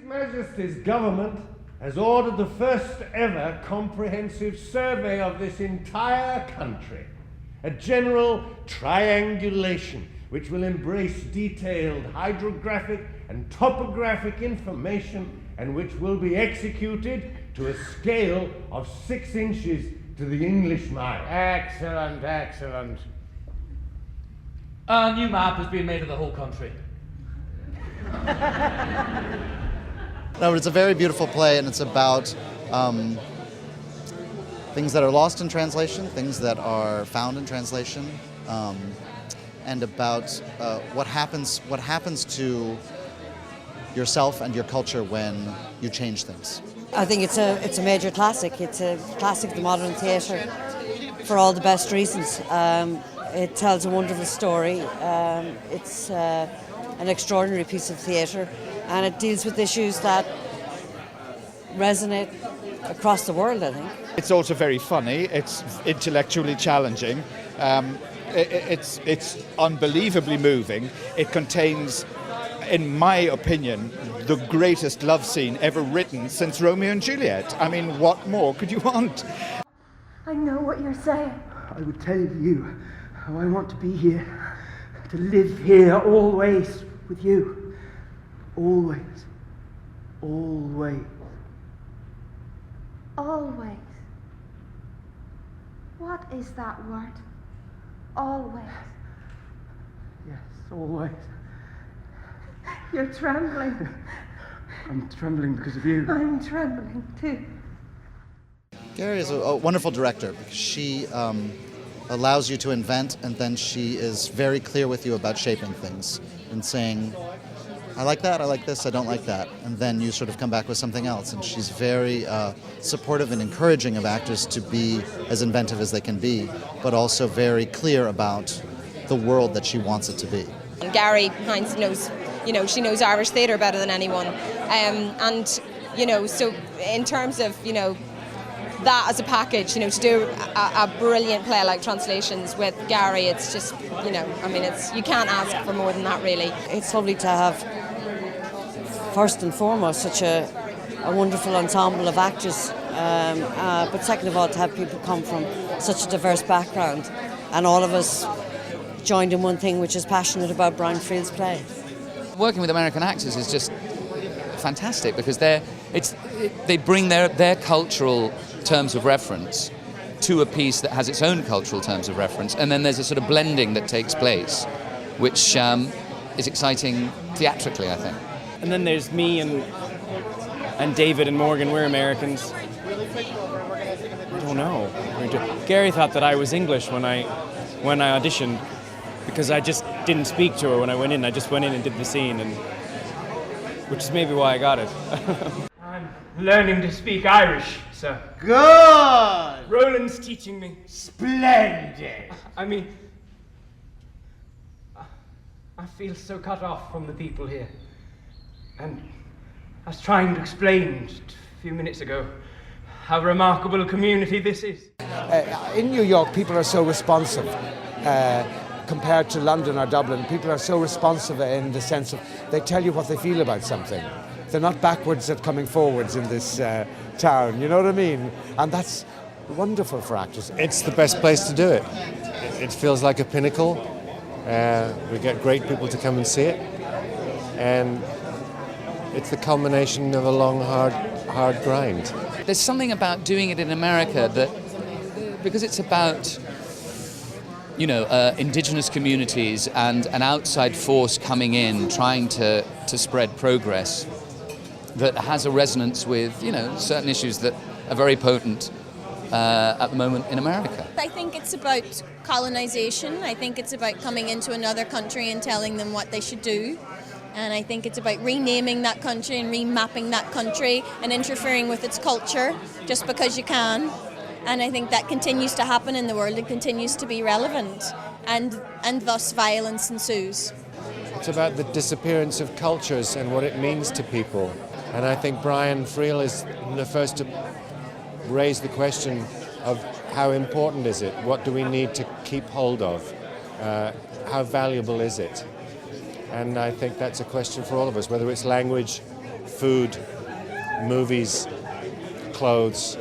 Majesty's government has ordered the first ever comprehensive survey of this entire country, a general triangulation which will embrace detailed hydrographic and topographic information and which will be executed to a scale of 6 inches to the English mile. Excellent, excellent. A new map has been made of the whole country. No, but it's a very beautiful play, and it's about things that are lost in translation, things that are found in translation, and about what happens to yourself and your culture when you change things. I think it's a major classic. It's a classic of the modern theatre for all the best reasons. It tells a wonderful story. It's an extraordinary piece of theatre, and it deals with issues that resonate across the world, I think. It's also very funny. It's intellectually challenging. It's unbelievably moving. It contains, in my opinion, the greatest love scene ever written since Romeo and Juliet. I mean, what more could you want? I know what you're saying. I would tell you how I want to be here, to live here always with you. Always. Always. Always. What is that word? Always. Yes, always. You're trembling. I'm trembling because of you. I'm trembling too. Garry is a wonderful director because she allows you to invent, and then she is very clear with you about shaping things and saying, I like that, I like this, I don't like that. And then you sort of come back with something else. And she's very supportive and encouraging of actors to be as inventive as they can be, but also very clear about the world that she wants it to be. And Garry Hynes knows, she knows Irish theatre better than anyone. And so in terms of, that as a package, to do a brilliant play like Translations with Garry, it's just, you can't ask for more than that, really. It's lovely to have, first and foremost, such a wonderful ensemble of actors, but second of all, to have people come from such a diverse background, and all of us joined in one thing, which is passionate about Brian Friel's play. Working with American actors is just fantastic because they bring their cultural terms of reference to a piece that has its own cultural terms of reference, and then there's a sort of blending that takes place, which is exciting theatrically, I think. And then there's me and David and Morgan. We're Americans. I don't know. Garry thought that I was English when I auditioned, because I just didn't speak to her when I went in. I just went in and did the scene, and which is maybe why I got it. I'm learning to speak Irish, sir. Good! Roland's teaching me. Splendid! I mean, I feel so cut off from the people here. And I was trying to explain just a few minutes ago how remarkable a community this is. In New York, people are so responsive. Compared to London or Dublin, people are so responsive in the sense of they tell you what they feel about something. They're not backwards at coming forwards in this town, you know what I mean? And that's wonderful for actors. It's the best place to do it. It feels like a pinnacle. We get great people to come and see it. And it's the culmination of a long, hard grind. There's something about doing it in America that, because it's about indigenous communities and an outside force coming in, trying to spread progress, that has a resonance with, certain issues that are very potent at the moment in America. I think it's about colonization. I think it's about coming into another country and telling them what they should do. And I think it's about renaming that country and remapping that country and interfering with its culture just because you can. And I think that continues to happen in the world. It continues to be relevant, and thus violence ensues. It's about the disappearance of cultures and what it means to people. And I think Brian Friel is the first to raise the question of how important is it? What do we need to keep hold of? How valuable is it? And I think that's a question for all of us, whether it's language food, movies, clothes,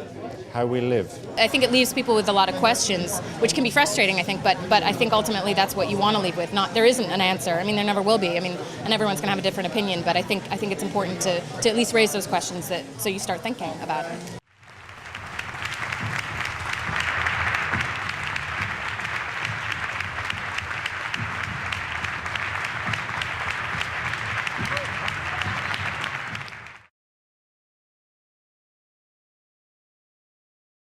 how we live. I think it leaves people with a lot of questions, which can be frustrating, I think, but I think ultimately that's what you want to leave with. There isn't an answer. I mean, there never will be. I mean, and everyone's going to have a different opinion, but I think it's important to at least raise those questions so you start thinking about it.